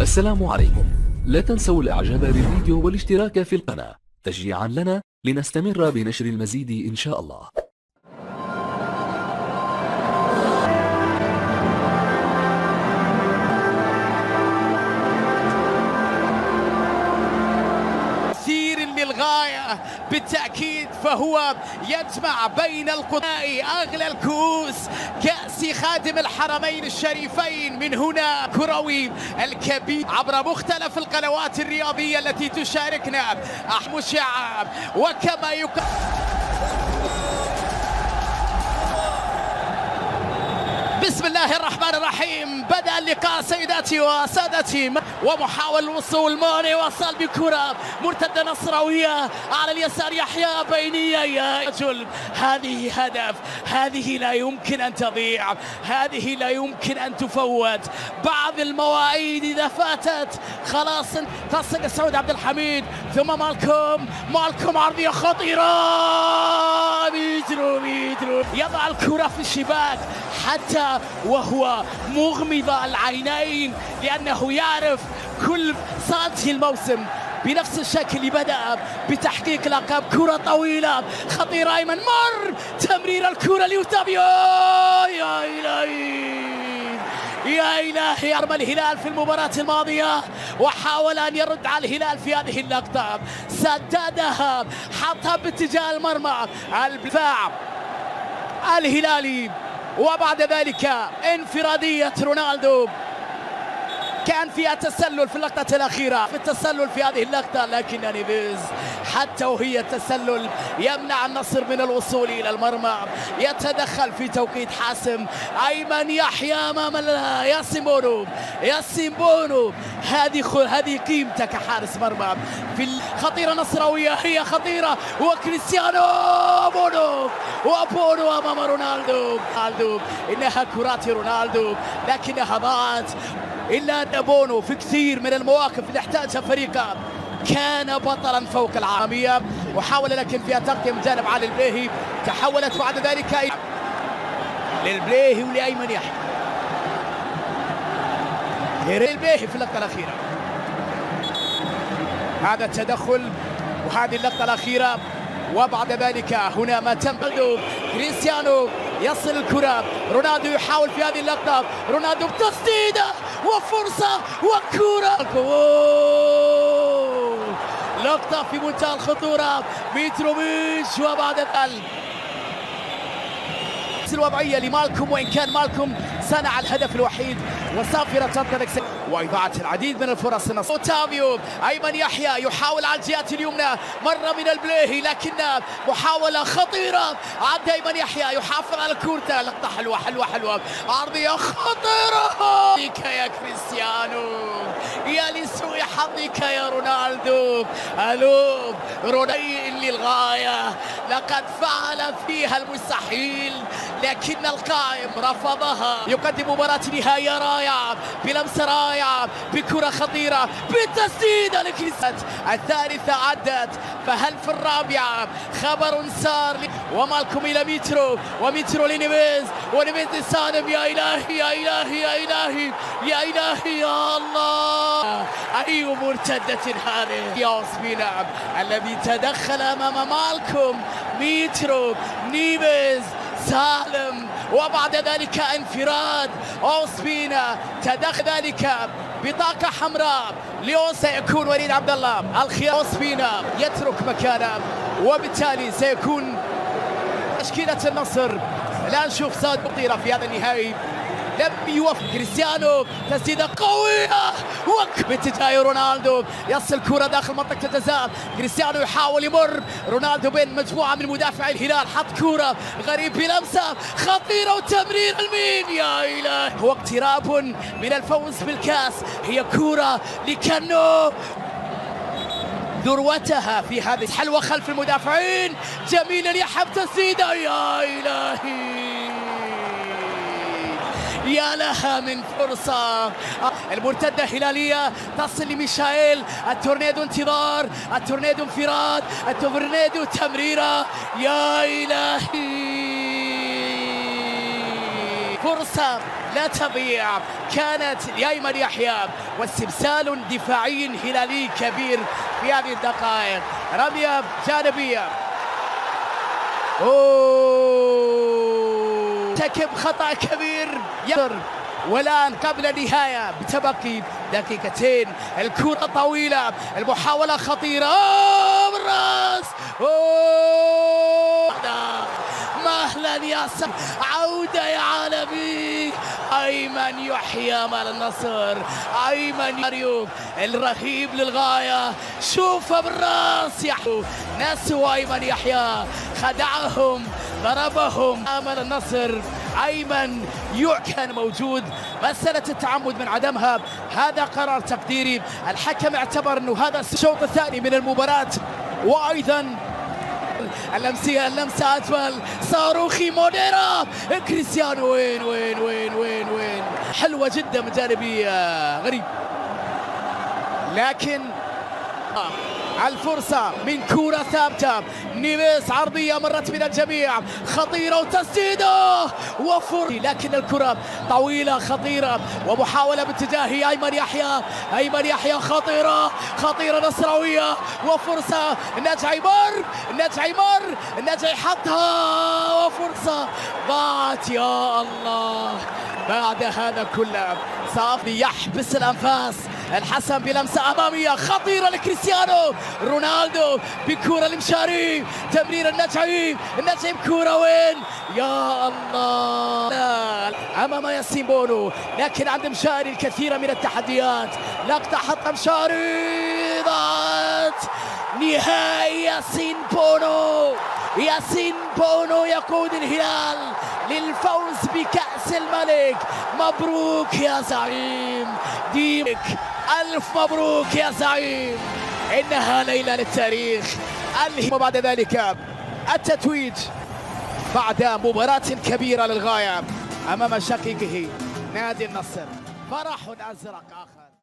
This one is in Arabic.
السلام عليكم. لا تنسوا الاعجاب بالفيديو والاشتراك في القناة تشجيعا لنا لنستمر بنشر المزيد إن شاء الله. للغاية بالتأكيد، فهو يجمع بين القضاء أغلى الكؤوس، كأس خادم الحرمين الشريفين من هنا كروي الكبير عبر مختلف القنوات الرياضية التي تشاركنا مشعب. وكما بسم الله الرحمن الرحيم. بدأ اللقاء سيداتي وسادتي، ومحاول الوصول ماني وصل بكرة مرتدة نصراوية على اليسار، يحيى بينية يا رجل. هذه هدف، هذه لا يمكن أن تضيع، هذه لا يمكن أن تفوت. بعض المواعيد إذا فاتت خلاص تصل سعود عبد الحميد، ثم مالكم عرضية خطيرة، ميترو يضع الكرة في الشباك حتى وهو مغمض العينين، لأنه يعرف كل سانتي الموسم بنفس الشكل اللي بدأ بتحقيق لقب. كرة طويلة خطيرة، أيمن مر تمرير الكرة ليوتافيو، يا إلهي يا إلهي. أرمى الهلال في المباراة الماضية وحاول أن يرد على الهلال في هذه اللقطة، سددها حطها باتجاه المرمى الدفاع الهلالي، وبعد ذلك انفرادية رونالدو. كان فيها تسلل في اللقطة الأخيرة، في التسلل في هذه اللقطة، لكن نيفيز حتى وهي التسلل يمنع النصر من الوصول إلى المرمى. يتدخل في توقيت حاسم أيمن يحيى أمام ياسين بونو. هذه قيمتك كحارس مرمى. في خطيرة نصراوية، هي خطيرة، وكريستيانو وبونو أمام رونالدو. إنها كرات رونالدو لكنها ضاعت، إلا أن بونو في كثير من المواقف اللي احتاجها فريقه كان بطلا فوق العالمية، وحاول لكن فيها تغطية من جانب علي البليهي. تحولت بعد ذلك للبليهي ولأيمن يحيى. البليهي في اللقطة الأخيرة، هذا التدخل وهذه اللقطة الأخيرة. وبعد ذلك هنا ما تم كريستيانو يصل الكرة، رونالدو يحاول في هذه اللقطة، رونالدو بتسديدة وفرصة وكرة، لقطة في منتهى الخطورة، ميتروفيتش. وبعد ذلك الوضعية لمالكم، وإن كان مالكم صنع الهدف الوحيد وسافرة تنطلق وإضاعة العديد من الفرص. اوتافيو أيمن يحيى يحاول على الجهة اليمنى، مرة من البليهي لكن محاولة خطيرة عند أيمن يحيى، يحافظ على كورته. لقطة حلوة عرضية خطيرة يا كريستيانو، يا لسوء حظك يا رونالدو. رونالدو للغاية، لقد فعل فيها المستحيل لكن القائم رفضها. يقدم مباراة نهائية رائعة بلمسة رائعة، بكرة خطيرة، بالتسديدة لكريستيانو. الثالثة عدت، فهل في الرابعة؟ خبر سار ومالكم إلى وميترو لنيفيز، ونيفيز لسالم. يا إلهي يا إلهي يا إلهي يا إلهي يا الله، أي مرتدة هذه يا أوسبينا الذي تدخل أمام مالكم، ميترو، نيفيز، سالم، وبعد ذلك انفراد أوسبينا. تدخل ذلك بطاقة حمراء سيكون وليد عبد الله الخيار. أوسبينا يترك مكانه، وبالتالي سيكون تشكيلة النصر. لا نشوف صاد خطيرة في هذا النهائي، لم يوفق كريستيانو. تسديدة قوية باتجاه رونالدو، يصل كرة داخل منطقة الجزاء. كريستيانو يحاول يمر، رونالدو بين مجموعة من مدافعي الهلال، حط كرة غريب بلمسة خطيرة وتمرير المين. يا إله، هو اقتراب من الفوز بالكاس. هي كرة لكانو ذروتها في هذه حلوة خلف المدافعين، جميل يحب تسديدة. يا إلهي يا لها من فرصة. المرتدة هلالية تصل لميشائيل، التورنيدو انتظار، التورنيدو انفراد، التورنيدو تمريرة. يا إلهي فرصة لا تضيع كانت لأيمن يحيى، واستبسال دفاعي هلالي كبير في هذه الدقائق. رمية جانبية، ارتكب خطأ كبير والآن قبل النهاية بتبقي دقيقتين. الكرة طويلة، المحاولة خطيرة بالراس. مهلا يا سم، عودة يا عالمي. أيمن يحيى مال النصر، أيمن مريوب الرهيب للغاية. شوفه بالراس يحيى، نسوا أيمن يحيى، خدعهم، ضربهم مال النصر. أيمن كان موجود، مسألة التعمد من عدمها هذا قرار تقديري. الحكم اعتبر أنه هذا الشوط الثاني من المباراة. وأيضا اللمسة أجمل، صاروخي موديرا، كريستيانو وين وين وين وين وين، حلوة جدا من جانبية غريب. لكن الفرصة من كرة ثابتة، نيفيس عرضية مرت من الجميع، خطيرة وتسديده لكن الكرة طويلة خطيرة، ومحاولة باتجاه أيمن يحيى. أيمن يحيى خطيرة خطيرة نصراوية، وفرصة النجعي النجعي حطها، وفرصة ضاعت. يا الله، بعد هذا كله صافي يحبس الأنفاس. الحسن بلمسة أمامية خطيرة لكريستيانو رونالدو، بكرة لمشاري، تمرير النجعي بكرة وين؟ يا الله، أمام ياسين بونو، لكن عند مشاري الكثير من التحديات. لقطة حط مشاري، ضاعت. نهائي ياسين بونو يقود الهلال للفوز بكأس الملك. مبروك يا زعيم، ديمك ألف مبروك يا زعيم، إنها ليلة للتاريخ. وبعد ذلك التتويج بعد مباراة كبيرة للغاية أمام شقيقه نادي النصر. فرح أزرق آخر.